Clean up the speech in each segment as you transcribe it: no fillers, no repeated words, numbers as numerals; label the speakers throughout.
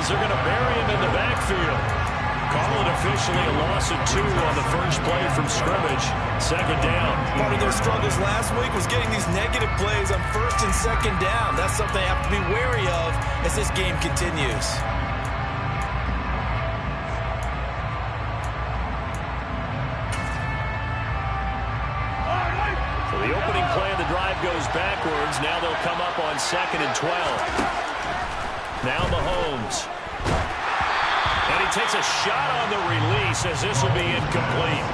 Speaker 1: as they're going to bury him in the backfield. Call it officially a loss of 2 on the first play from scrimmage. Second down.
Speaker 2: Part of their struggles last week was getting these negative plays on first and second down. That's something they have to be wary of as this game continues.
Speaker 1: So the opening play of the drive goes backwards. Now they'll come up on 2nd and 12. Now Mahomes. And he takes a shot on the release as this will be incomplete.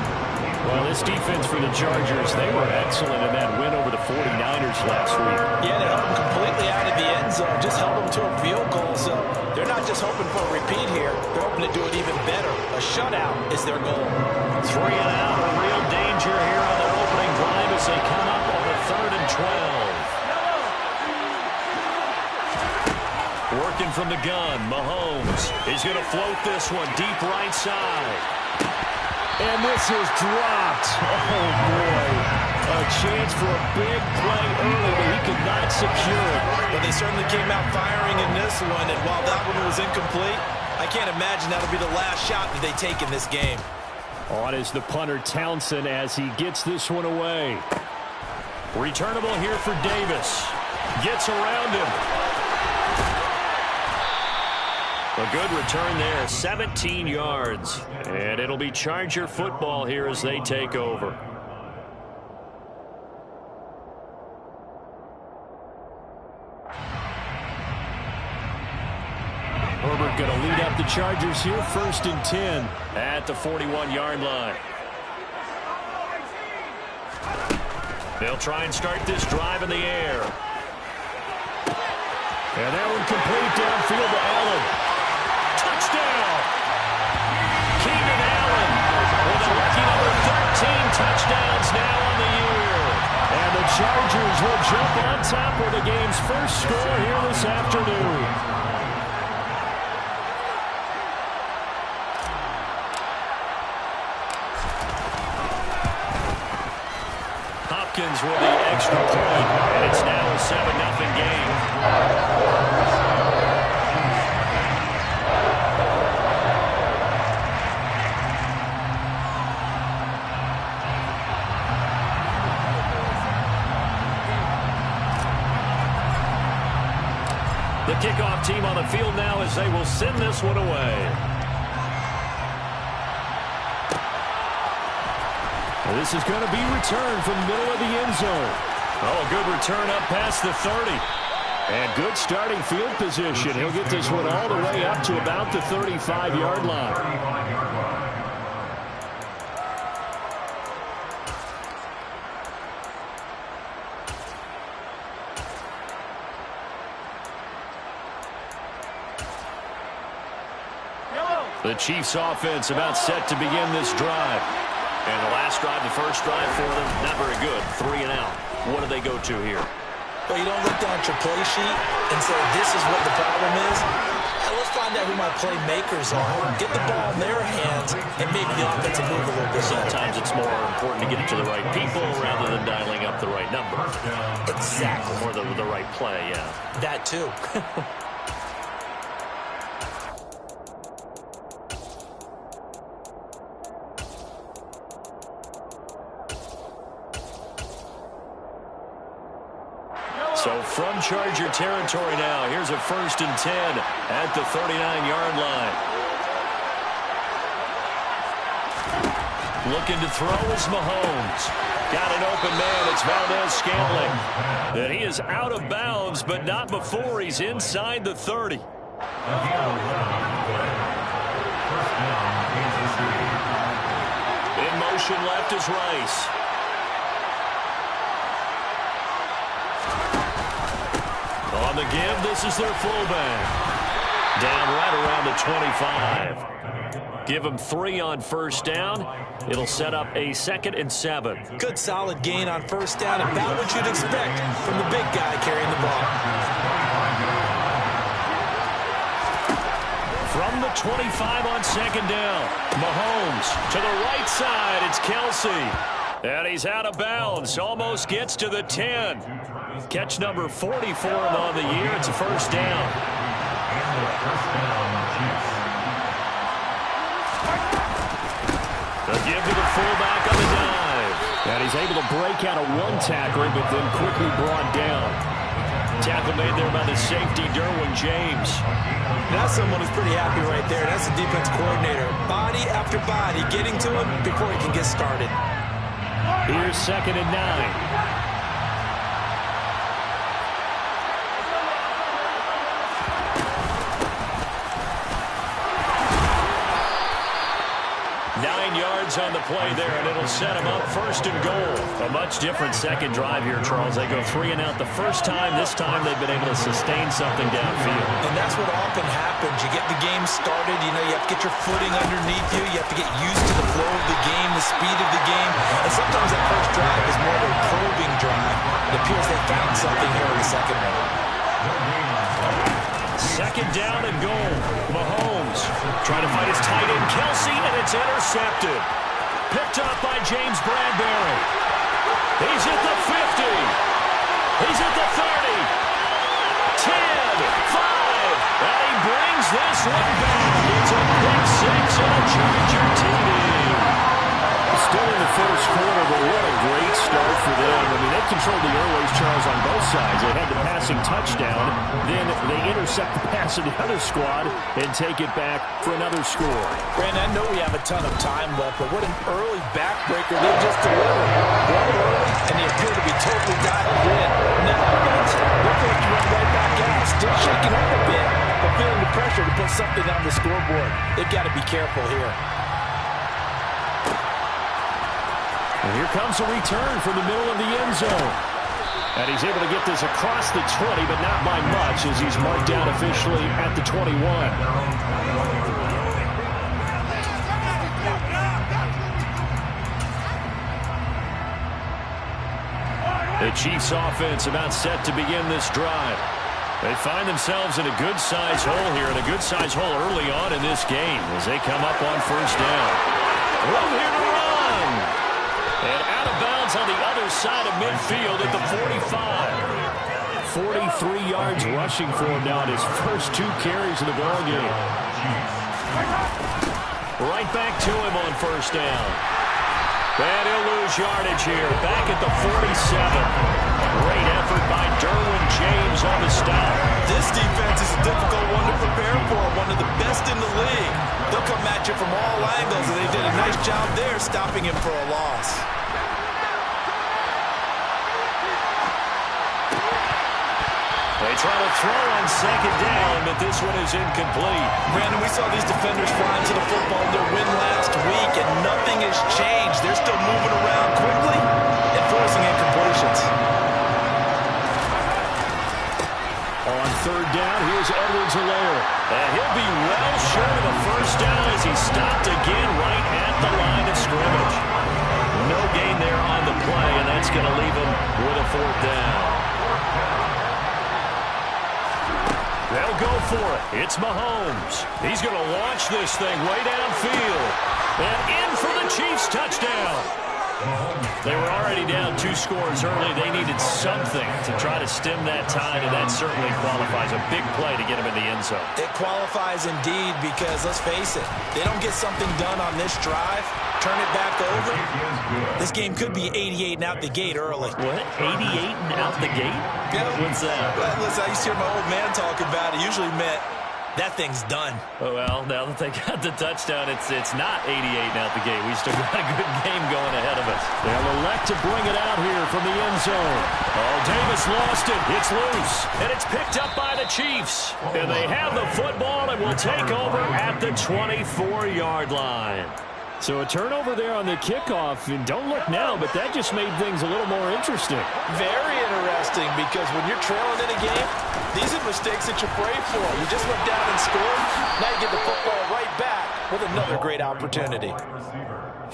Speaker 1: Well, this defense for the Chargers, they were excellent in that win over the 49ers last week.
Speaker 2: Yeah, they held them completely out of the end zone, just held them to a field goal. So they're not just hoping for a repeat here. They're hoping to do it even better. A shutout is their goal.
Speaker 1: 3 and out, a real danger here on their opening drive as they come up on a 3rd and 12. Working from the gun, Mahomes. He's going to float this one deep right side. And this is dropped. Oh, boy. A chance for a big play early, but he could not secure it.
Speaker 2: But they certainly came out firing in this one, and while that one was incomplete, I can't imagine that'll be the last shot that they take in this game.
Speaker 1: On is the punter, Townsend, as he gets this one away. Returnable here for Davis. Gets around him. A good return there, 17 yards. And it'll be Charger football here as they take over. Herbert going to lead up the Chargers here, 1st and 10 at the 41-yard line. They'll try and start this drive in the air. And that one complete downfield to Allen. Touchdown! Keenan Allen with a lucky number 13 touchdowns now on the year. And the Chargers will jump on top with the game's first score here this afternoon. Hopkins with the extra point, and it's now a 7-0 game. The kickoff team on the field now as they will send this one away. Well, this is going to be returned from the middle of the end zone. Oh, a good return up past the 30. And good starting field position. He'll get this one all the way up to about the 35-yard line. The Chiefs offense about set to begin this drive. And the last drive, the first drive for them, not very good. 3 and out. What do they go to here?
Speaker 2: Well, you don't look down at your play sheet and say, this is what the problem is. Let's find out who my playmakers are. Get the ball in their hands and make the offensive move a little bit.
Speaker 1: Sometimes it's more important to get it to the right people rather than dialing up the right number.
Speaker 2: Exactly.
Speaker 1: Or the right play, yeah.
Speaker 2: That too.
Speaker 1: So from Charger territory now, here's a 1st and 10 at the 39-yard line. Looking to throw is Mahomes. Got an open man. It's Valdez-Scantling. And he is out of bounds, but not before he's inside the 30. In motion left is Rice. On the give, this is their fullback. Down right around the 25. Give him 3 on first down. It'll set up a 2nd and 7.
Speaker 2: Good solid gain on first down. About what you'd expect from the big guy carrying the ball.
Speaker 1: From the 25 on 2nd down. Mahomes to the right side. It's Kelsey. And he's out of bounds. Almost gets to the 10. Catch number 40 for him on the year. It's a first down. The give to the fullback on the dive. And he's able to break out of one tackler, but then quickly brought down. Tackle made there by the safety, Derwin James.
Speaker 2: That's someone who's pretty happy right there. That's the defense coordinator. Body after body, getting to him before he can get started.
Speaker 1: Here's 2nd and 9. On the play there, and it'll set him up 1st and goal. A much different second drive here, Charles. They go 3 and out the first time. This time they've been able to sustain something downfield.
Speaker 2: And that's what often happens. You get the game started, you know, you have to get your footing underneath you. You have to get used to the flow of the game, the speed of the game. And sometimes that first drive is more of a probing drive. It appears they found something here in the second one.
Speaker 1: 2nd down and goal. Mahomes trying to find his tight end, Kelsey, and it's intercepted. Picked up by James Bradbury. He's at the 50. He's at the 30. 10, 5. And he brings this one back. It's a pick 6 and a Charger TD. Still in the first quarter, but what a great start for them. I mean, they controlled the airways, Charles, on both sides. They had the passing touchdown. Then they intercept the pass of the other squad and take it back for another score.
Speaker 2: Brandon, I know we have a ton of time left, but what an early backbreaker they just delivered. Well early, and they appear to be totally dialed in. Now, they're forced to run right back out. Still shaking up a bit, but feeling the pressure to put something on the scoreboard. They've got to be careful here.
Speaker 1: And here comes a return from the middle of the end zone. And he's able to get this across the 20, but not by much, as he's marked down officially at the 21. The Chiefs offense about set to begin this drive. They find themselves in a good-sized hole here, and a good-sized hole early on in this game as they come up on 1st down. Room here to run. And out of bounds on the other side of midfield at the 45. 43 yards rushing for him now in his first 2 carries of the ballgame. Right back to him on 1st down. And he'll lose yardage here. Back at the 47. Great effort by Derwin James on the stop.
Speaker 2: This defense is a difficult one to prepare for. One of the best in the league. They'll come at you from all angles, and they did a nice job there stopping him for a loss.
Speaker 1: They try to throw on 2nd down, but this one is incomplete.
Speaker 2: Brandon, we saw these defenders flying to the football in their win last week, and nothing has changed. They're still moving around quickly and forcing incompletions.
Speaker 1: On 3rd down, here's Edwards-Helaire. And he'll be well short of a 1st down as he's stopped again right at the line of scrimmage. No gain there on the play, and that's going to leave him with a 4th down. They'll go for it. It's Mahomes. He's going to launch this thing way downfield. And in for the Chiefs touchdown. They were already down 2 scores early. They needed something to try to stem that tide, and that certainly qualifies. A big play to get him in the end zone.
Speaker 2: It qualifies indeed because, let's face it, they don't get something done on this drive, turn it back over, this game could be 88 and out the gate early.
Speaker 1: What? 88 and out the gate?
Speaker 2: Yeah.
Speaker 1: What's that?
Speaker 2: Well, listen, I used to hear my old man talk about it. Usually meant that thing's done.
Speaker 1: Oh, well, now that they got the touchdown, it's not 88 and out the gate. We still got a good game going ahead of us. They'll elect to bring it out here from the end zone. Oh, Davis lost it. It's loose. And it's picked up by the Chiefs. And they have the football and will take over at the 24-yard line. So a turnover there on the kickoff. And don't look now, but that just made things a little more interesting.
Speaker 2: Very interesting, because when you're trailing in a game, these are mistakes that you pray for. You just went down and scored. Now you get the football right back with another great opportunity.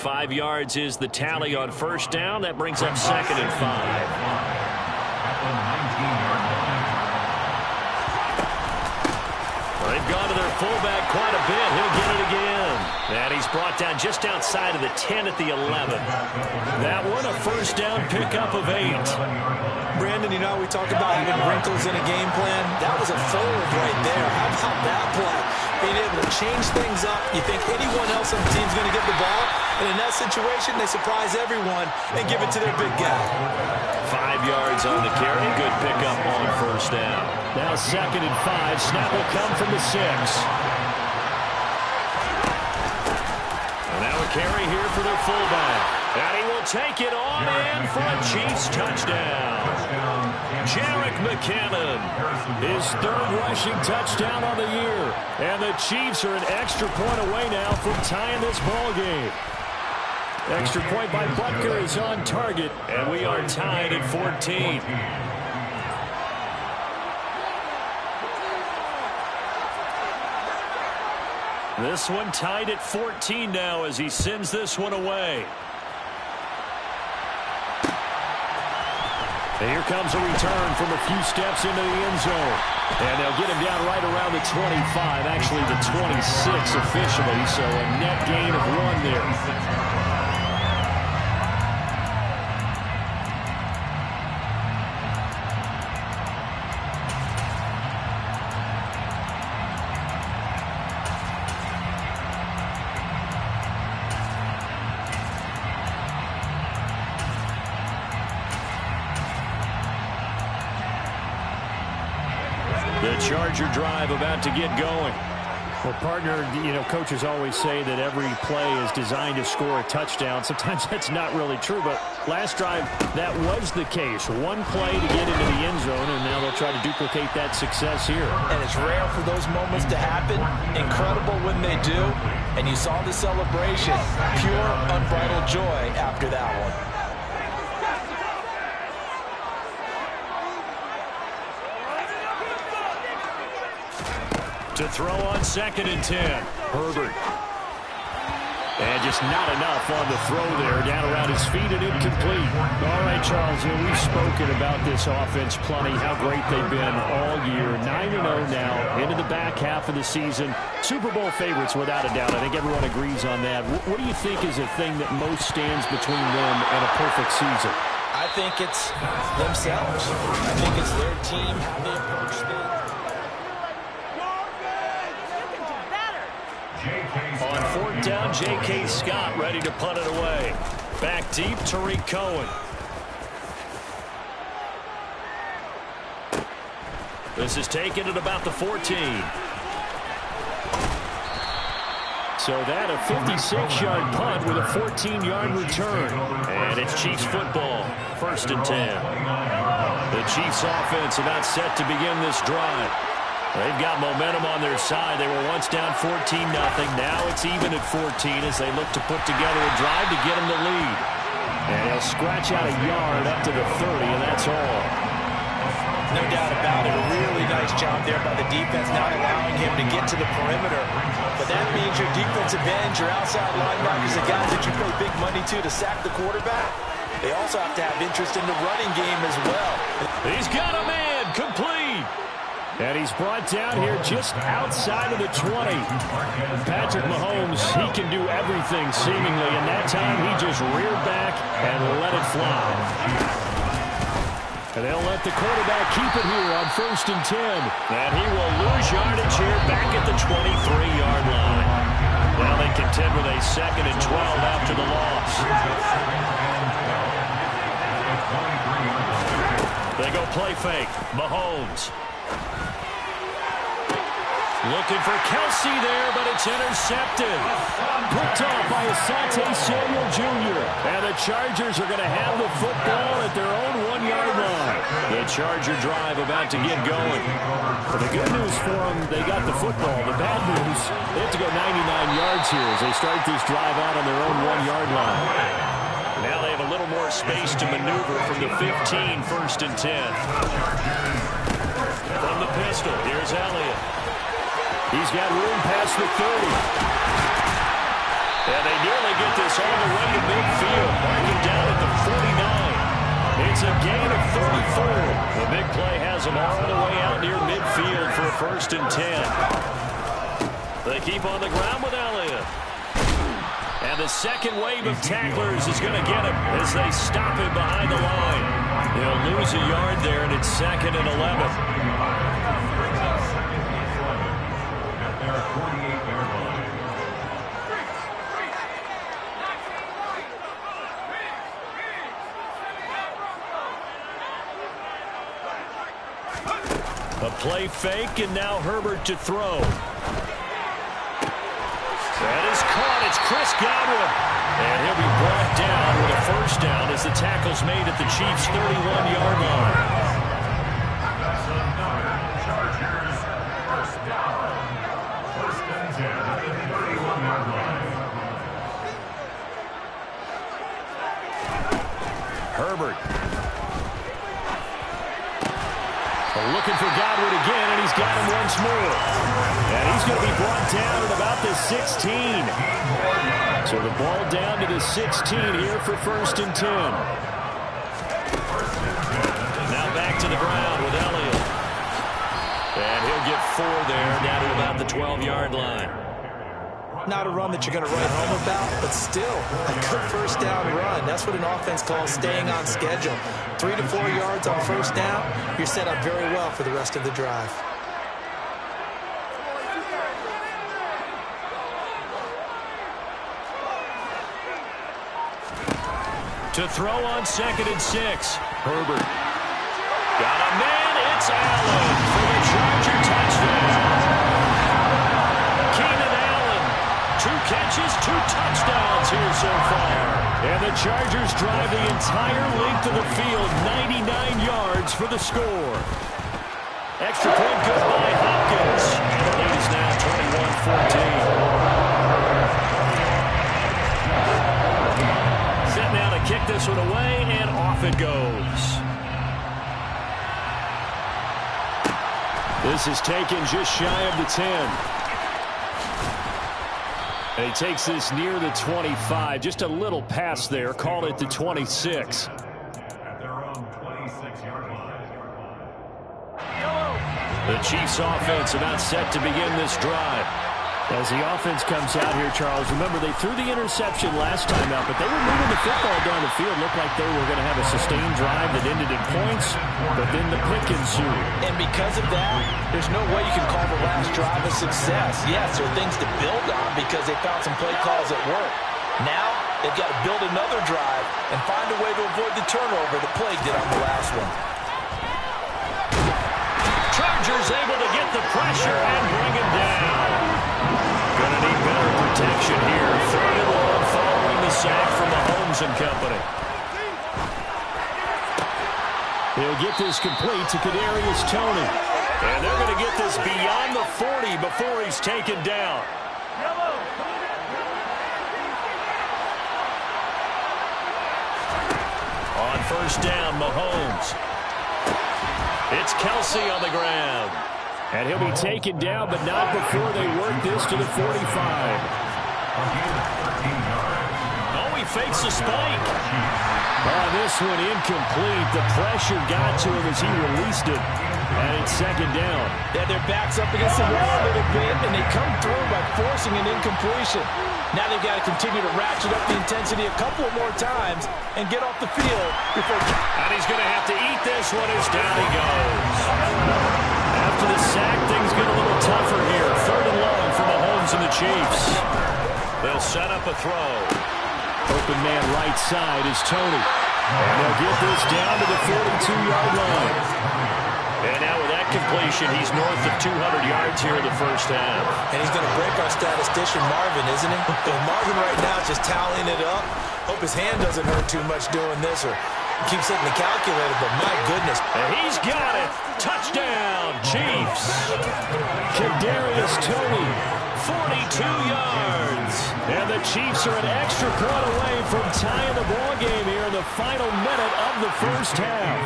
Speaker 1: 5 yards is the tally on 1st down. That brings up 2nd and 5. They've gone to their fullback quite a bit. He'll get it again. And he's brought down just outside of the 10 at the 11. That one, a 1st down pickup of 8.
Speaker 2: Brandon, you know, we talk about having wrinkles in a game plan. That was a fold right there. How about that play? Being able to change things up. You think anyone else on the team is going to get the ball, and in that situation, they surprise everyone and give it to their big guy.
Speaker 1: 5 yards on the carry. Good pickup on first down. Now 2nd and 5. Snap will come from the 6. And now a carry here for their fullback. And he will take it on in for a Chiefs touchdown. Jerick McKinnon, his 3rd rushing touchdown on the year. And the Chiefs are an extra point away now from tying this ball game. Extra point by Butker is on target, and we are tied at 14. This one tied at 14 now as he sends this one away. And here comes a return from a few steps into the end zone. And they'll get him down right around the 25, actually the 26 officially, so a net gain of 1 there. The Charger drive about to get going.
Speaker 3: Well, partner, coaches always say that every play is designed to score a touchdown. Sometimes that's not really true, but last drive, that was the case. One play to get into the end zone, and now they'll try to duplicate that success here.
Speaker 2: And it's rare for those moments to happen. Incredible when they do. And you saw the celebration. Pure, unbridled joy after that one.
Speaker 1: To throw on 2nd and 10. Herbert. And just not enough on the throw there. Down around his feet and incomplete.
Speaker 3: All right, Charles, we've spoken about this offense plenty, how great they've been all year. 9-0 now, into the back half of the season. Super Bowl favorites without a doubt. I think everyone agrees on that. What do you think is the thing that most stands between them and a perfect season?
Speaker 2: I think it's themselves. I think it's their team, how they approach things.
Speaker 1: On 4th down, J.K. Scott ready to punt it away. Back deep, Tariq Cohen. This is taken at about the 14.
Speaker 3: So that a 56-yard punt with a 14-yard return.
Speaker 1: And it's Chiefs football, 1st and 10. The Chiefs offense about set to begin this drive. They've got momentum on their side. They were once down 14-0. Now it's even at 14 as they look to put together a drive to get them the lead.
Speaker 3: And he'll scratch out a yard up to the 30, and that's all.
Speaker 2: No doubt about it. A really nice job there by the defense, not allowing him to get to the perimeter. But that means your defensive ends, your outside linebackers, the guys that you pay big money to sack the quarterback, they also have to have interest in the running game as well.
Speaker 1: He's got a man complete.
Speaker 3: And he's brought down here just outside of the 20. Patrick Mahomes, he can do everything seemingly, and that time he just reared back and let it fly. And they'll let the quarterback keep it here on 1st and 10.
Speaker 1: And he will lose yardage here back at the 23-yard line. Now they contend with a 2nd and 12 after the loss. They go play fake. Mahomes. Looking for Kelsey there, but it's intercepted.
Speaker 3: Picked off by Asante Samuel Jr.
Speaker 1: And the Chargers are going to have the football at their own 1-yard line. The Charger drive about to get going.
Speaker 3: Well, the good news for them, they got the football. The bad news, they have to go 99 yards here as they start this drive out on their own 1-yard line.
Speaker 1: Now they have a little more space to maneuver from the 15, 1st and 10. From the pistol, here's Elliott.
Speaker 3: He's got room past the 30.
Speaker 1: And they nearly get this all the way to midfield. Marking down at the 49. It's a gain of 34. The big play has them all the way out near midfield for a 1st and 10. They keep on the ground with Elliott. And the second wave of tacklers is going to get him as they stop him behind the line. He'll lose a yard there, and it's 2nd and 11. A play fake, and now Herbert to throw. That is caught. It's Chris Godwin. And he'll be brought down with a first down as the tackle's made at the Chiefs' 31-yard line. Herbert. Looking for Godwin again, and he's got him once more. And he's going to be brought down at about the 16. So the ball down to the 16 here for 1st and 10. Now back to the ground with Elliott. And he'll get 4 there, down to about the 12-yard line.
Speaker 2: Not a run that you're going to write home about, but still a good first down run. That's what an offense calls staying on schedule. 3 to 4 yards on first down, you're set up very well for the rest of the drive.
Speaker 1: To throw on 2nd and 6. Herbert. Got a man. It's Allen for the Charger touchdown. 2 catches, 2 touchdowns here so far. And the Chargers drive the entire length of the field, 99 yards for the score. Extra point good by Hopkins. And the lead is now 21-14. Set now to kick this one away, and off it goes. This is taken just shy of the 10. And he takes this near the 25. Just a little pass there. Call it the 26. The Chiefs offense about set to begin this drive. As the offense comes out here, Charles, remember they threw the interception last time out, but they were moving the football down the field. Looked like they were going to have a sustained drive that ended in points, but then the pick ensued.
Speaker 2: And because of that, there's no way you can call the last drive a success. Yes, there are things to build on because they found some play calls that work. Now, they've got to build another drive and find a way to avoid the turnover that plagued it on the last one.
Speaker 1: Chargers able to get the pressure and bring him down. Gonna need better protection here. 3rd and long following the sack from Mahomes and company.
Speaker 3: He'll get this complete to Kadarius Toney.
Speaker 1: And they're going to get this beyond the 40 before he's taken down. On first down, Mahomes. It's Kelsey on the ground.
Speaker 3: And he'll be taken down, but not before they work this to the 45.
Speaker 1: Oh, he fakes a spike.
Speaker 3: Oh, this one incomplete. The pressure got to him as he released it. And it's 2nd down.
Speaker 2: Yeah, their back's up against the wall a little bit, and they come through by forcing an incompletion. Now they've got to continue to ratchet up the intensity a couple more times and get off the field before...
Speaker 1: And he's going to have to eat this one as down he goes. After the sack, things get a little tougher here. 3rd and long for Mahomes and the Chiefs. They'll set up a throw.
Speaker 3: Open man right side is Toney. And they'll get this down to the 42-yard line.
Speaker 1: And now with that completion, he's north of 200 yards here in the first half.
Speaker 2: And he's going to break our statistician Marvin, isn't he? And Marvin right now is just tallying it up. Hope his hand doesn't hurt too much doing this or keeps hitting the calculator, but my goodness.
Speaker 1: And he's got it. Touchdown, Chiefs.
Speaker 3: Kadarius Toney.
Speaker 1: 42 yards.
Speaker 3: And the Chiefs are an extra point away from tying the ball game here in the final minute of the first half.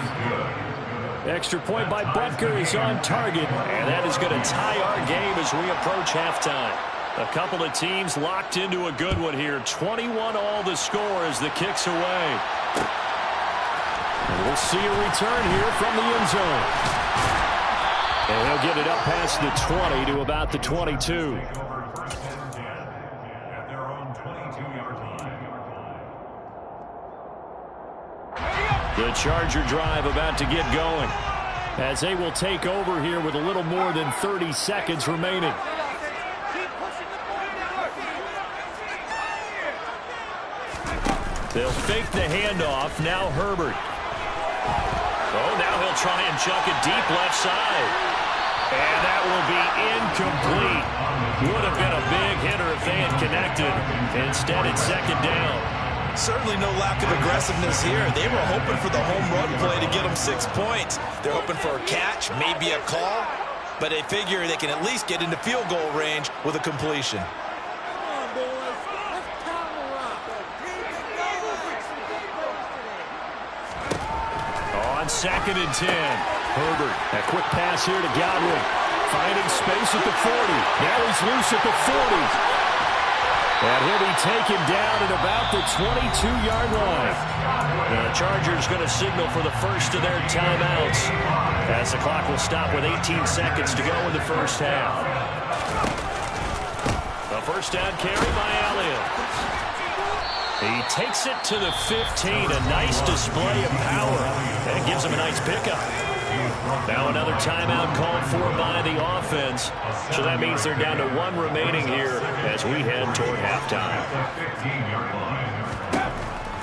Speaker 3: Extra point by Butker is on target, and that is going to tie our game as we approach halftime. A couple of teams locked into a good one here. 21-all the score as the kick's away. And we'll see a return here from the end zone. And he'll get it up past the 20 to about the 22. The Charger drive about to get going as they will take over here with a little more than 30 seconds remaining. They'll fake the handoff. Now Herbert. Oh, now he'll try and chuck it deep left side.
Speaker 1: will be incomplete. Would have been a big hitter if they had connected. Instead, it's second down.
Speaker 2: Certainly no lack of aggressiveness here. They were hoping for the home run play to get them 6 points. They're hoping for a catch, maybe a call, but they figure they can at least get into field goal range with a completion.
Speaker 1: On 2nd and 10, Herbert.
Speaker 3: A quick pass here to Godwin. Finding space at the 40. Now he's loose at the 40. And he'll be taken down at about the 22-yard line.
Speaker 1: The Chargers going to signal for the first of their timeouts as the clock will stop with 18 seconds to go in the first half. A first down carry by Elliott. He takes it to the 15. A nice display of power. That gives him a nice pickup. Now another timeout called for by the offense. So that means they're down to 1 remaining here as we head toward halftime.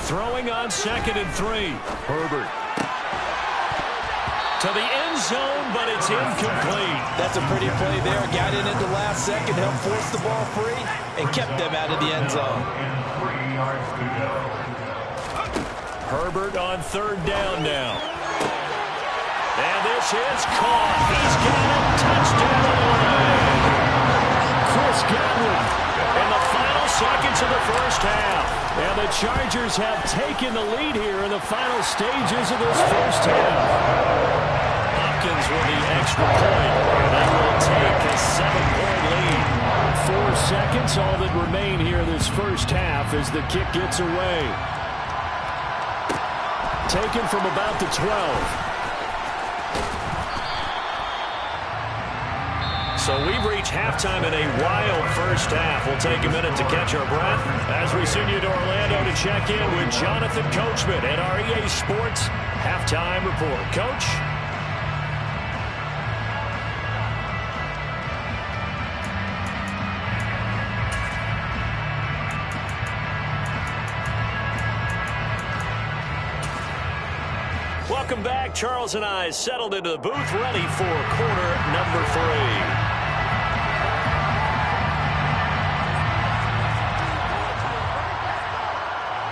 Speaker 1: Throwing on 2nd and 3. Herbert. To the end zone, but it's incomplete.
Speaker 2: That's a pretty play there. Got in at the last second, helped force the ball free, and kept them out of the end zone.
Speaker 1: Herbert on 3rd down now. And this is caught. He's got it. Touchdown.
Speaker 3: Chris Godwin.
Speaker 1: In the final seconds of the first half.
Speaker 3: And the Chargers have taken the lead here in the final stages of this first half.
Speaker 1: Hopkins with the extra point. They will take a 7-point lead.
Speaker 3: 4 seconds, all that remain here in this first half as the kick gets away. Taken from about the 12.
Speaker 1: So we've reached halftime in a wild first half. We'll take a minute to catch our breath as we send you to Orlando to check in with Jonathan Coachman at our EA Sports Halftime Report. Coach? Welcome back. Charles and I settled into the booth, ready for quarter number 3.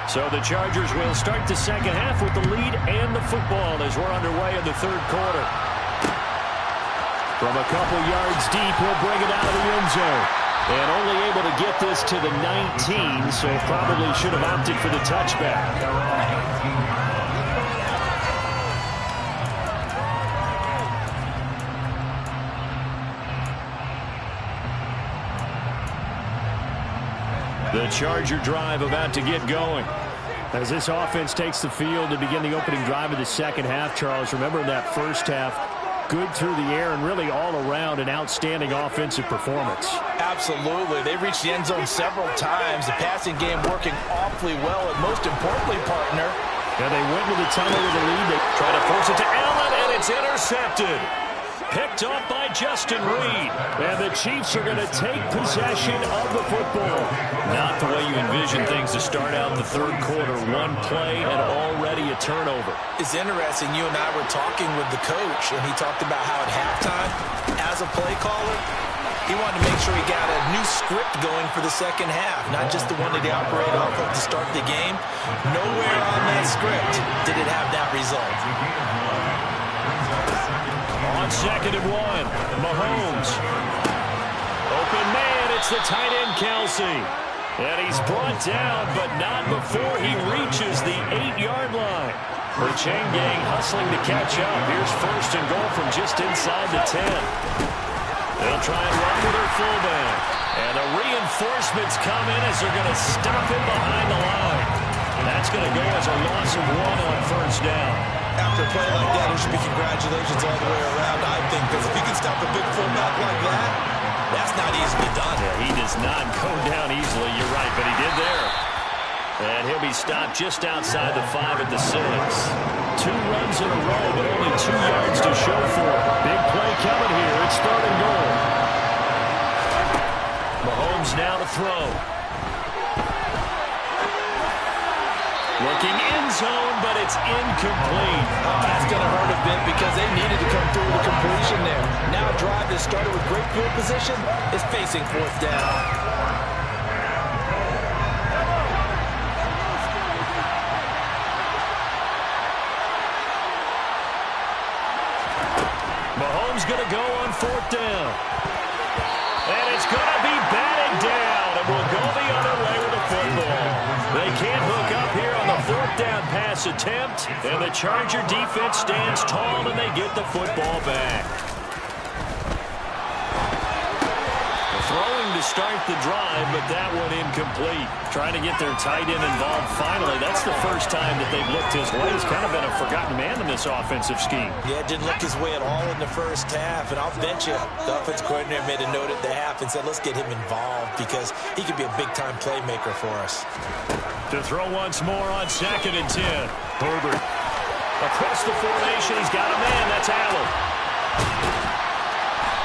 Speaker 1: So the Chargers will start the second half with the lead and the football as we're underway in the 3rd quarter.
Speaker 3: From a couple yards deep, he'll bring it out of the end zone. And only able to get this to the 19, so probably should have opted for the touchback.
Speaker 1: The Charger drive about to get going.
Speaker 3: As this offense takes the field to begin the opening drive of the second half, Charles, remember in that first half, good through the air and really all around an outstanding offensive performance.
Speaker 2: Absolutely. They reached the end zone several times. The passing game working awfully well, and most importantly, partner.
Speaker 3: Yeah, they went to the tunnel with a lead. They
Speaker 1: try to force it to Allen, and it's intercepted. Picked up by Justin Reed.
Speaker 3: And the Chiefs are going to take possession of the football.
Speaker 1: Not the way you envision things to start out the 3rd quarter. 1 play and already a turnover.
Speaker 2: It's interesting. You and I were talking with the coach, and he talked about how at halftime, as a play caller, he wanted to make sure he got a new script going for the second half, not just the one that he operated off of to start the game. Nowhere on that script did it have that result.
Speaker 1: On 2nd and 1, Mahomes. Open man, it's the tight end, Kelsey. And he's brought down, but not before he reaches the 8-yard line. The chain gang hustling to catch up. Here's 1st and goal from just inside the 10. They'll try and run with their fullback. And the reinforcements come in as they're going to stop him behind the line. That's going to go as a loss of 1 on 1st down.
Speaker 2: After a play like that, it should be congratulations all the way around, I think, because if you can stop a big fullback like that, that's not easily done.
Speaker 1: Yeah, he does not go down easily, you're right, but he did there. And he'll be stopped just outside the 5 at the 6.
Speaker 3: 2 runs in a row, but only 2 yards to show for it. Big play coming here. It's 3rd and goal.
Speaker 1: Mahomes now to throw. Looking end zone, but it's incomplete.
Speaker 2: That's going to hurt a bit because they needed to come through with a completion there. Now drive is started with great field position is facing fourth down.
Speaker 1: Mahomes going to go on fourth down. And it's going to be batted down, and will go the other way with the football. They can't hook up here on the fourth down pass attempt, and the Charger defense stands tall, and they get the football back. Throwing to start the drive, but that one incomplete. Trying to get their tight end involved finally. That's the first time that they've looked his way. He's kind of been a forgotten man in this offensive scheme.
Speaker 2: Yeah, didn't look his way at all in the first half. And I'll bet you the offense coordinator made a note at the half and said, let's get him involved because he could be a big-time playmaker for us.
Speaker 1: To throw once more on 2nd and 10. Herbert. Across the formation, he's got a man. That's Allen.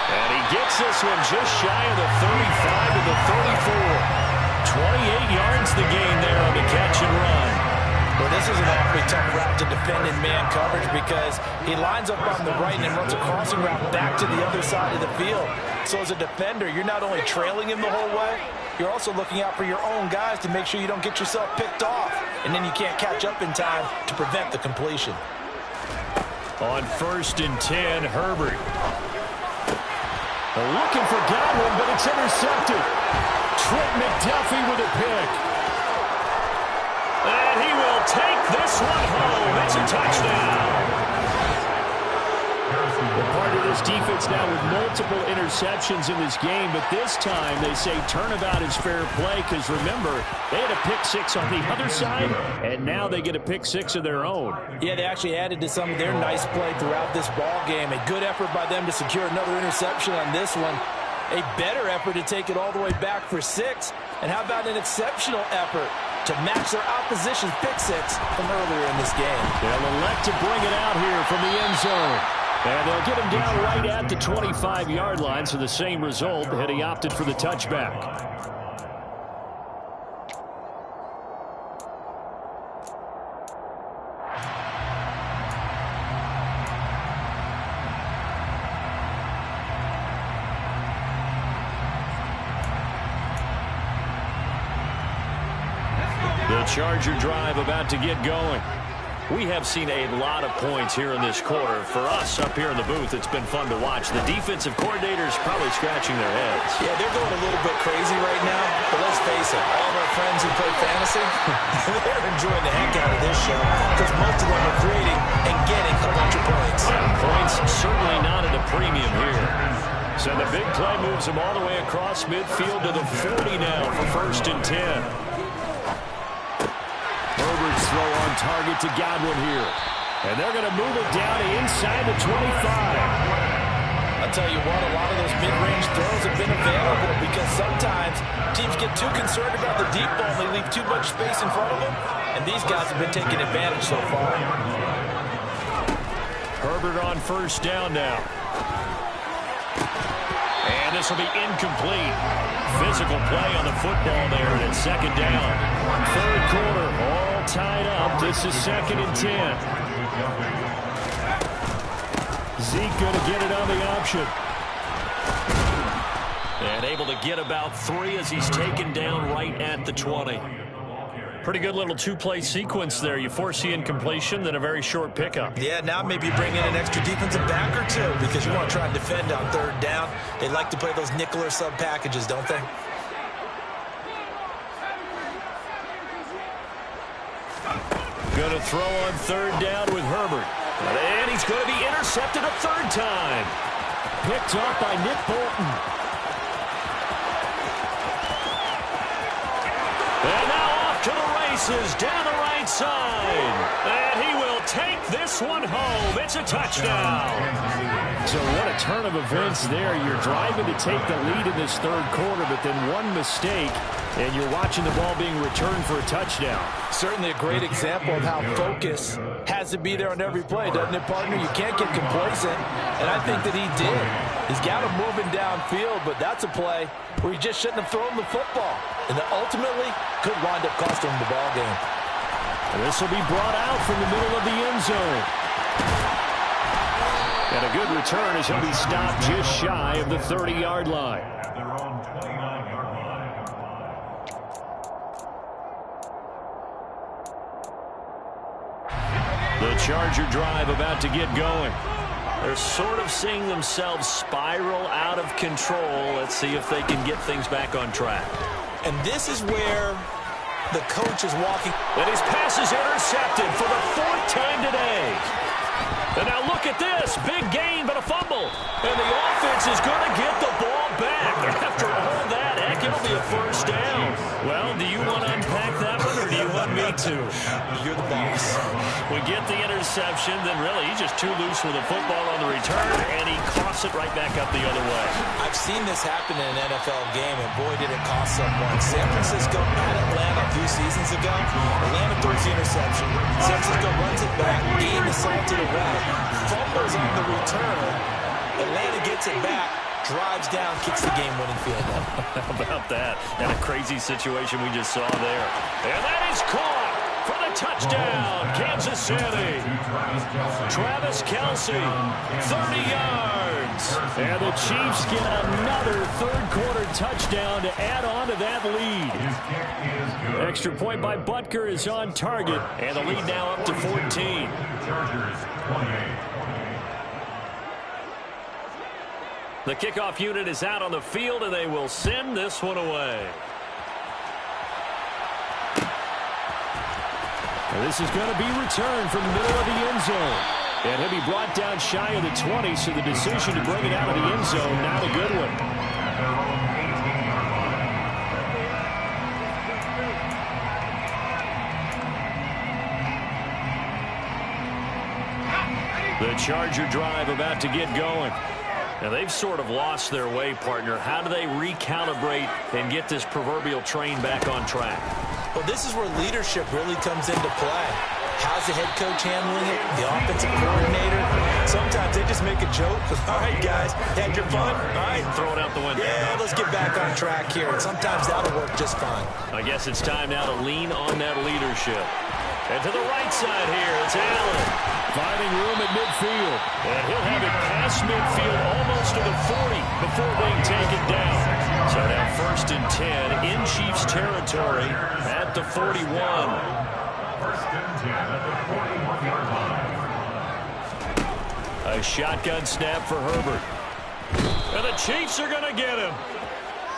Speaker 1: And he gets this one just shy of the 35 to the 34. 28 yards the gain there on the catch and run.
Speaker 2: Well, this is an awfully tough route to defend in man coverage because he lines up on the right and then runs a crossing route back to the other side of the field. So as a defender, you're not only trailing him the whole way, you're also looking out for your own guys to make sure you don't get yourself picked off. And then you can't catch up in time to prevent the completion.
Speaker 1: On 1st and 10, Herbert. Looking for Godwin, but it's intercepted. Trent McDuffie with a pick. And he will take this one home. It's a touchdown.
Speaker 3: Part of this defense now with multiple interceptions in this game, but this time they say turnabout is fair play because remember, they had a pick six on the other side, and now they get a pick six of their own.
Speaker 2: Yeah, they actually added to some of their nice play throughout this ball game. A good effort by them to secure another interception on this one. A better effort to take it all the way back for 6. And how about an exceptional effort to match their opposition's pick six from earlier in this game?
Speaker 3: They'll elect to bring it out here from the end zone. And they'll get him down right at the 25-yard line, so the same result, had he opted for the touchback. The Charger drive about to get going. We have seen a lot of points here in this quarter. For us up here in the booth, it's been fun to watch. The defensive coordinators probably scratching their heads.
Speaker 2: Yeah, they're going a little bit crazy right now. But let's face it, all of our friends who play fantasy, they're enjoying the heck out of this show because most of them are creating and getting a bunch of points.
Speaker 1: Points certainly not at a premium here. So the big play moves them all the way across midfield to the 40 now for 1st and 10. Herbert's throw on target to Godwin here. And they're going to move it down to inside the 25.
Speaker 2: I'll tell you what, a lot of those mid-range throws have been available because sometimes teams get too concerned about the deep ball and they leave too much space in front of them. And these guys have been taking advantage so far.
Speaker 1: Herbert on 1st down now. And this will be incomplete. Physical play on the football there, and it's 2nd down. 3rd quarter, all tied up. This is 2nd and 10. Zeke going to get it on the option. And able to get about 3 as he's taken down right at the 20. Pretty good little two-play sequence there. You force the incompletion, then a very short pickup.
Speaker 2: Yeah, now maybe you bring in an extra defensive back or two because you want to try and defend on 3rd down. They like to play those nickel or sub packages, don't they?
Speaker 1: Going to throw on 3rd down with Herbert. And he's going to be intercepted a 3rd time.
Speaker 3: Picked off by Nick Bolton.
Speaker 1: And now off to the races down the right side. And he will take this one home. It's a touchdown.
Speaker 3: So what a turn of events there. You're driving to take the lead in this 3rd quarter, but then one mistake, and you're watching the ball being returned for a touchdown.
Speaker 2: Certainly a great example of how focus has to be there on every play, doesn't it, partner? You can't get complacent, and I think that he did. He's got him moving downfield, but that's a play where he just shouldn't have thrown the football, and that ultimately could wind up costing him the ball game.
Speaker 3: This will be brought out from the middle of the end zone. And a good return as he'll be stopped just shy of the 30-yard line.
Speaker 4: At their own 29-yard line.
Speaker 1: The Charger drive about to get going. They're sort of seeing themselves spiral out of control. Let's see if they can get things back on track.
Speaker 2: And this is where the coach is walking.
Speaker 1: And his pass is intercepted for the 4th time today. And now look at this. Big gain, but a fumble. And the offense is going to get the ball back. After all that, heck, it'll be a first down. Well, do you want to unpack that one, or do you want me to?
Speaker 2: You're the boss.
Speaker 1: We get the interception, then really he's just too loose with the football on the return, and he coughs it right back up the other way.
Speaker 2: I've seen this happen in an NFL game, and boy, did it cost someone. San Francisco at Atlanta a few seasons ago. Atlanta throws the interception. San Francisco runs it back, game assaulted around, fumbles on the return. Atlanta gets it back, drives down, kicks the game-winning field goal.
Speaker 1: How about that? And a crazy situation we just saw there. And that is caught for the touchdown, Kansas City. Travis Kelce, 30 yards.
Speaker 3: And the Chiefs get another third-quarter touchdown to add on to that lead. Extra point by Butker is on target,
Speaker 1: and the lead now up to 14.
Speaker 4: Chargers 28.
Speaker 1: The kickoff unit is out on the field, and they will send this one away.
Speaker 3: And this is going to be returned from the middle of the end zone. And he'll be brought down shy of the 20, so the decision to bring it out of the end zone, not a good one.
Speaker 1: The Charger drive about to get going. Now, they've sort of lost their way, partner. How do they recalibrate and get this proverbial train back on track?
Speaker 2: Well, this is where leadership really comes into play. How's the head coach handling it? The offensive coordinator? Sometimes they just make a joke. All right, guys, had your fun? All right.
Speaker 1: Throw it out the window.
Speaker 2: Yeah, let's get back on track here. And sometimes that'll work just fine.
Speaker 1: I guess it's time now to lean on that leadership. And to the right side here, it's Allen.
Speaker 3: Finding room at midfield.
Speaker 1: And he'll have it past midfield almost to the 40 before being taken down. So now 1st and 10 in Chiefs territory at the 41.
Speaker 4: 1st and 10 at the 41-yard line.
Speaker 1: A shotgun snap for Herbert. And the Chiefs are going to get him.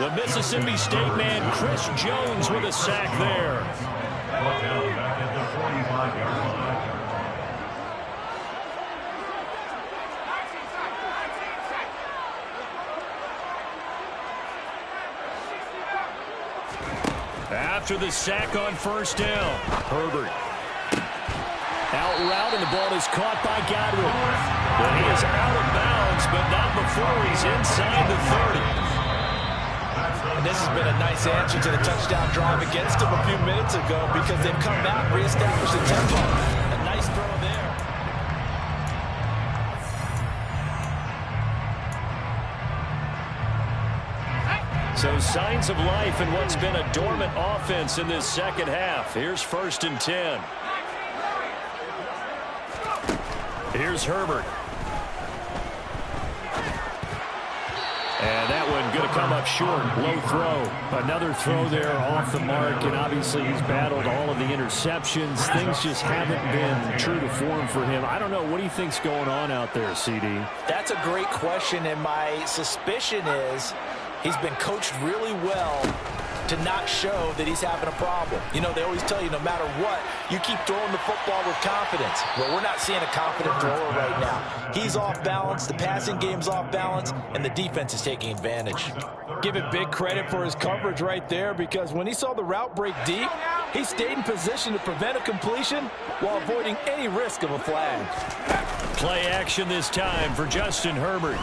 Speaker 1: The Mississippi State man, Chris Jones, with a sack there.
Speaker 4: Down back at the 45-yard line.
Speaker 1: After the sack on 1st down, Herbert.
Speaker 3: Out route, and the ball is caught by Godwin.
Speaker 1: But he is out of bounds, but not before he's inside the 30.
Speaker 2: And this has been a nice answer to the touchdown drive against them a few minutes ago because they've come out and reestablished the tempo. A nice throw there.
Speaker 1: So signs of life in what's been a dormant offense in this second half. Here's 1st and 10. Here's Herbert.
Speaker 3: And that one going to come up short. Low throw. Another throw there off the mark. And obviously he's battled all of the interceptions. Things just haven't been true to form for him. I don't know. What do you think's going on out there, CD?
Speaker 2: That's a great question. And my suspicion is he's been coached really well to not show that he's having a problem. You know, they always tell you no matter what, you keep throwing the football with confidence. Well, we're not seeing a confident thrower right now. He's off balance, the passing game's off balance, and the defense is taking advantage.
Speaker 5: Give it big credit for his coverage right there because when he saw the route break deep, he stayed in position to prevent a completion while avoiding any risk of a flag.
Speaker 1: Play action this time for Justin Herbert.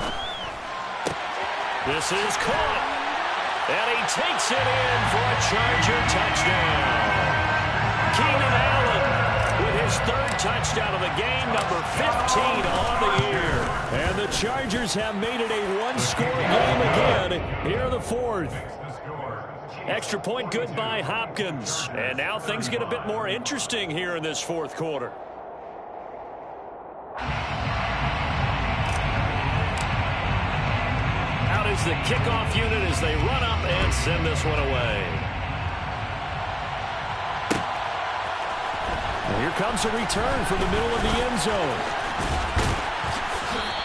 Speaker 1: This is caught. And he takes it in for a Charger touchdown. Keenan Allen with his 3rd touchdown of the game, number 15 on the year.
Speaker 3: And the Chargers have made it a one-score game again. Here the 4th.
Speaker 1: Extra point good by Hopkins. And now things get a bit more interesting here in this 4th quarter. is the kickoff unit as they run up and send this one away.
Speaker 3: And here comes a return from the middle of the end zone.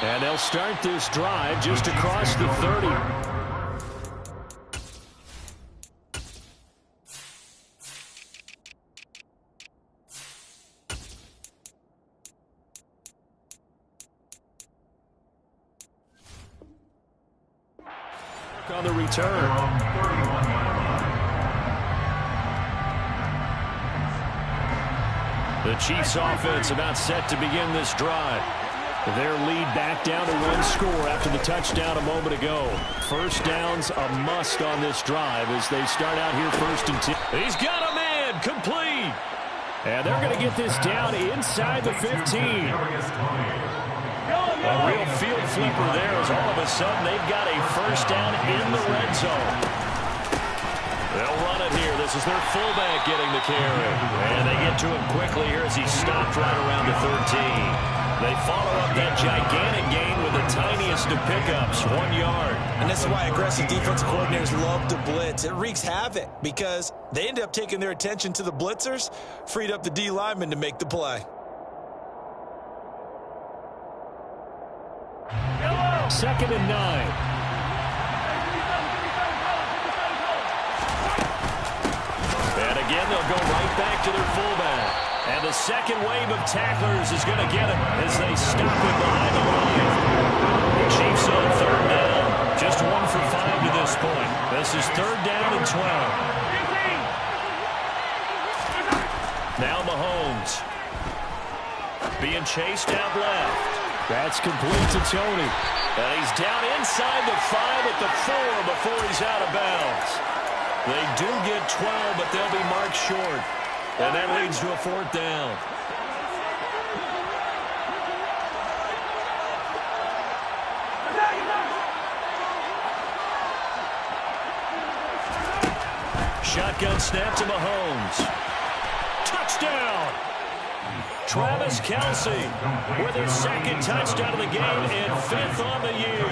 Speaker 3: And they'll start this drive just across the 30. On the return. The Chiefs offense about set to begin this drive. Their lead back down to 1 score after the touchdown a moment ago. First down's a must on this drive as they start out here 1st and 10. He's got a man complete. And they're going to get this down inside the 15. A real field flipper there as all of a sudden they've got a first down in the red zone. They'll run it here. This is their fullback getting the carry. And they get to him quickly here as he stopped right around the 13. They follow up that gigantic gain with the tiniest of pickups, 1 yard.
Speaker 2: And this is why aggressive defensive coordinators love to blitz. It wreaks havoc because they end up taking their attention to the blitzers, freed up the D lineman to make the play.
Speaker 3: 2nd and 9.
Speaker 1: And again, they'll go right back to their fullback. And the second wave of tacklers is going to get him as they stop him behind the line. The Chiefs on 3rd down. Just 1 for 5 to this point. This is 3rd down and 12. Now Mahomes. Being chased out left.
Speaker 3: That's complete to Tony.
Speaker 1: And he's down inside the 5 at the 4 before he's out of bounds. They do get 12, but they'll be marked short. And that leads to a 4th down. Shotgun snap to Mahomes. Touchdown! Travis Kelce with his 2nd touchdown of the game and 5th on the year.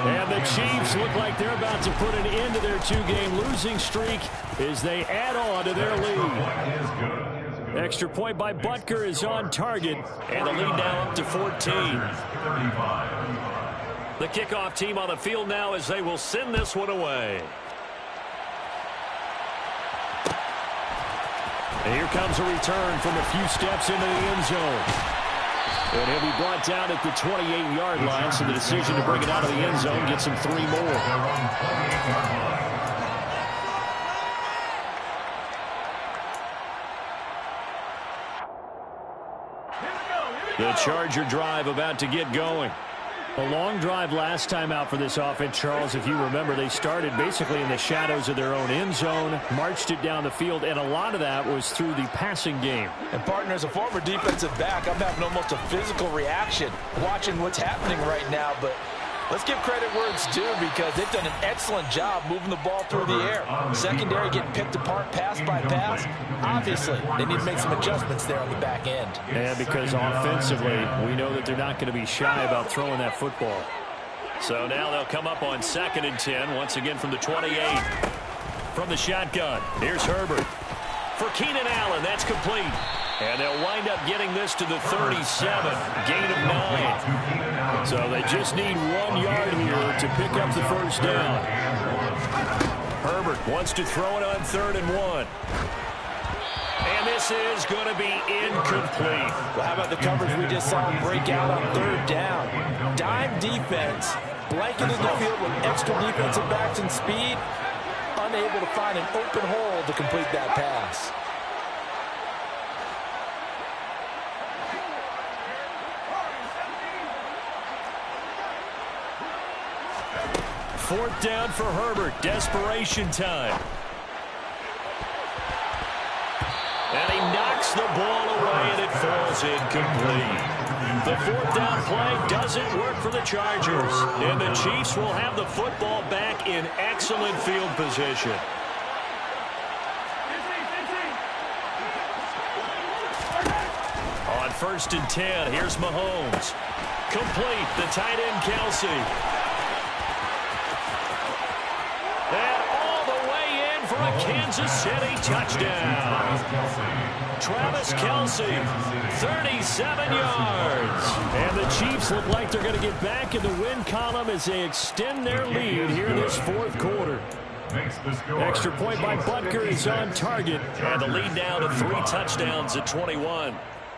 Speaker 3: And the Chiefs look like they're about to put an end to their 2-game losing streak as they add on to their lead. Extra point by Butker is on target, and the lead now up to 14. The kickoff team on the field now as they will send this one away. And here comes a return from a few steps into the end zone. And he'll be brought down at the 28-yard line, so the decision to bring it out of the end zone gets him 3 more. The Charger drive about to get going. A long drive last time out for this offense, Charles. If you remember, they started basically in the shadows of their own end zone, marched it down the field, and a lot of that was through the passing game.
Speaker 5: And, partner, as a former defensive back, I'm having almost a physical reaction watching what's happening right now. But let's give credit where it's due because they've done an excellent job moving the ball through the air. Secondary getting picked apart pass by pass. Obviously, they need to make some adjustments there on the back end.
Speaker 3: And because offensively, we know that they're not going to be shy about throwing that football.
Speaker 1: So now they'll come up on 2nd and 10, once again from the 28. From the shotgun, here's Herbert. For Keenan Allen, that's complete. And they'll wind up getting this to the 37, gain of 9. So they just need 1 yard here to pick up the first down. Herbert wants to throw it on 3rd and 1. And this is going to be incomplete.
Speaker 5: Well, how about the coverage we just saw break out on 3rd down? Dime defense, blanketed the field with extra defensive backs and speed, unable to find an open hole to complete that pass.
Speaker 1: Fourth down for Herbert. Desperation time. And he knocks the ball away, and it falls incomplete. The 4th down play doesn't work for the Chargers. And the Chiefs will have the football back in excellent field position. On 1st and 10, here's Mahomes. Complete, the tight end Kelce. a Kansas City touchdown. Travis Kelce, 37 yards.
Speaker 3: And the Chiefs look like they're going to get back in the win column as they extend their lead here in this fourth quarter. Extra point by Butker is on target.
Speaker 1: And the lead now to 3 touchdowns at 21.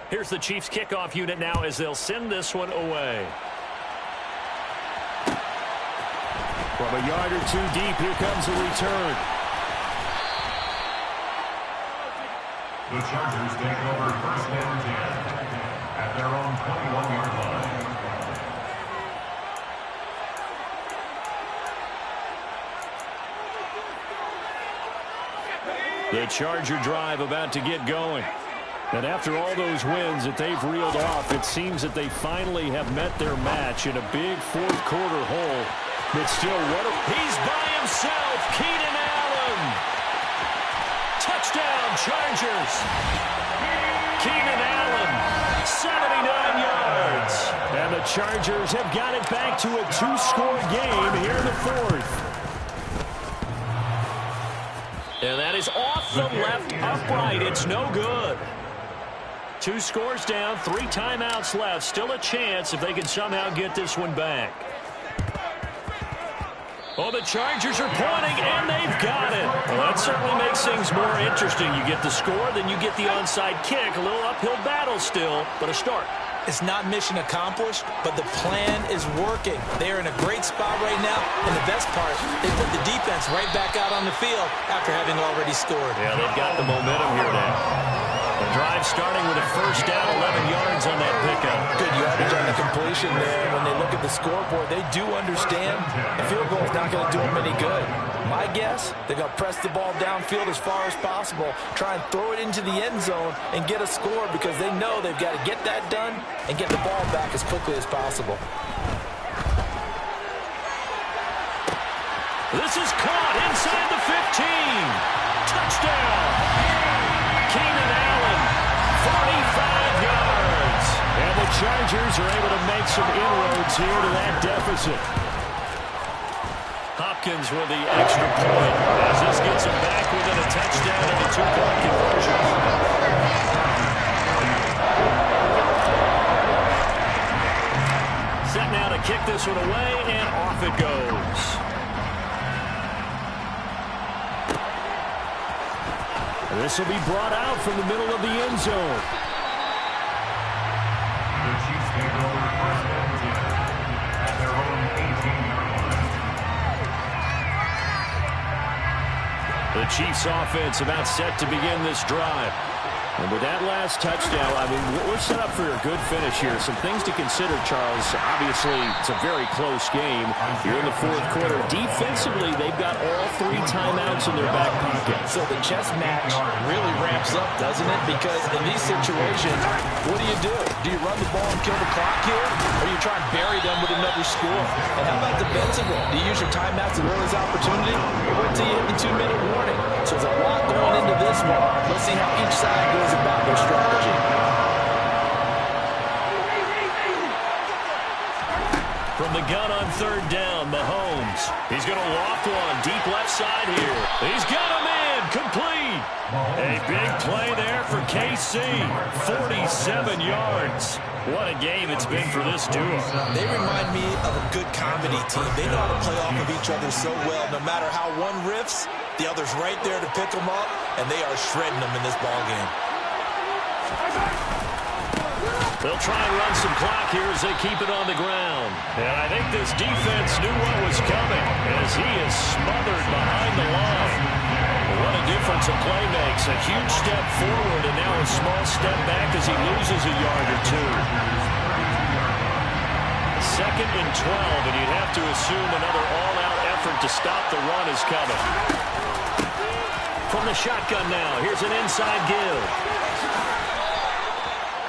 Speaker 1: Here's the Chiefs kickoff unit now as they'll send this one away.
Speaker 3: From a yard or 2 deep, here comes the return.
Speaker 4: The Chargers take over first and 10 at their own 21-yard line.
Speaker 3: The Charger drive about to get going. And after all those wins that they've reeled off, it seems that they finally have met their match in a big fourth quarter hole. But still,
Speaker 1: he's by himself, Keenan Allen. Touchdown, Chargers. Keenan Allen, 79 yards.
Speaker 3: And the Chargers have got it back to a 2-score game here in the fourth.
Speaker 1: And that is off the left upright. It's no good. 2 scores down, 3 timeouts left. Still a chance if they can somehow get this one back. Oh, the Chargers are pointing, and they've got it. Well, that certainly makes things more interesting. You get the score, then you get the onside kick. A little uphill battle still, but a start.
Speaker 2: It's not mission accomplished, but the plan is working. They're in a great spot right now, and the best part, they put the defense right back out on the field after having already scored.
Speaker 1: Yeah, they've got the momentum here now. The drive starting with a first down, 11 yards on that pickup.
Speaker 2: Good yardage on the completion there. When they look at the scoreboard, they do understand the field goal is not going to do them any good. My guess, they're going to press the ball downfield as far as possible, try and throw it into the end zone and get a score because they know they've got to get that done and get the ball back as quickly as possible.
Speaker 1: This is caught inside the 15. Touchdown. Keenan Allen, 45 yards.
Speaker 3: And the Chargers are able to make some inroads here to that deficit.
Speaker 1: Hopkins with the extra point as this gets him back within a touchdown and a 2-point conversion. Set now to kick this one away, and off it goes.
Speaker 3: This will be brought out from the middle of the end zone.
Speaker 4: The Chiefs take over first and 10 at their own 18-yard line.
Speaker 3: The Chiefs offense about set to begin this drive. And with that last touchdown, I mean, we're set up for a good finish here. Some things to consider, Charles. Obviously, it's a very close game. You're in the fourth quarter. Defensively, they've got all 3 timeouts in their back pocket.
Speaker 2: So the chess match really ramps up, doesn't it? Because in these situations, what do? Do you run the ball and kill the clock here? Or you try and bury them with another score? And how about defensively? Do you use your timeouts as early as opportunity? Or wait till you hit the 2-minute warning? So there's a lot going into this one. Let's see how each side goes about their strategy.
Speaker 1: From the gun on 3rd down, Mahomes. He's going to loft one deep left side here. He's got him in, complete. A big play there for KC. 47 yards. What a game it's been for this duo.
Speaker 2: They remind me of a good comedy team. They know how to play off of each other so well. No matter how one riffs, the other's right there to pick them up, and they are shredding them in this ballgame.
Speaker 1: They'll try and run some clock here as they keep it on the ground. And I think this defense knew what was coming as he is smothered behind the line. What a difference a play makes. A huge step forward and now a small step back as he loses a yard or 2. 2nd and 12, and you'd have to assume another all-out effort to stop the run is coming. From the shotgun now, here's an inside give.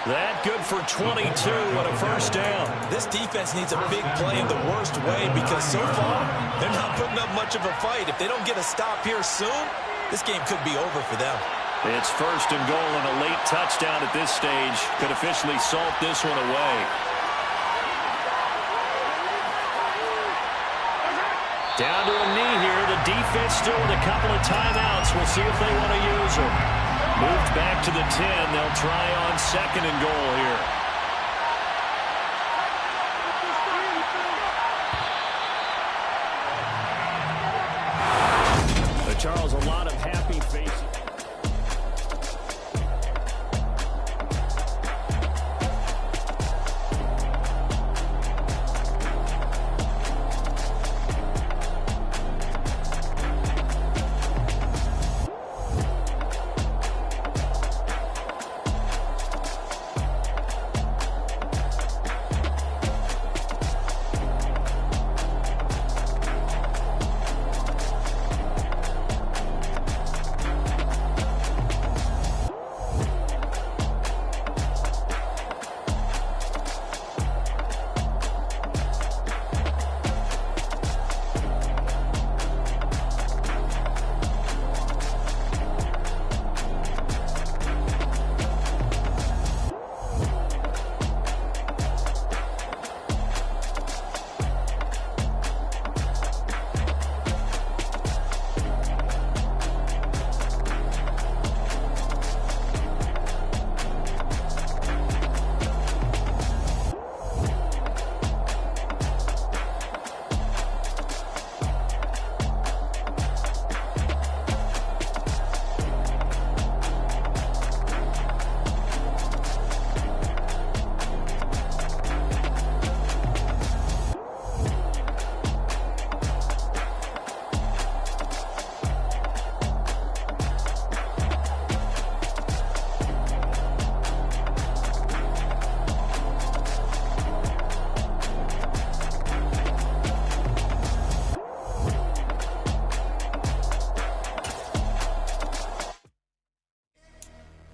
Speaker 1: That good for 22 and a first down.
Speaker 2: This defense needs a big play in the worst way because so far, they're not putting up much of a fight. If they don't get a stop here soon, this game could be over for them.
Speaker 1: It's 1st and goal, and a late touchdown at this stage could officially salt this one away.
Speaker 3: Down to a knee here. The defense still with a couple of timeouts. We'll see if they want to use them. Moved back to the 10. They'll try on second and goal here. But Charles, a lot of happy faces.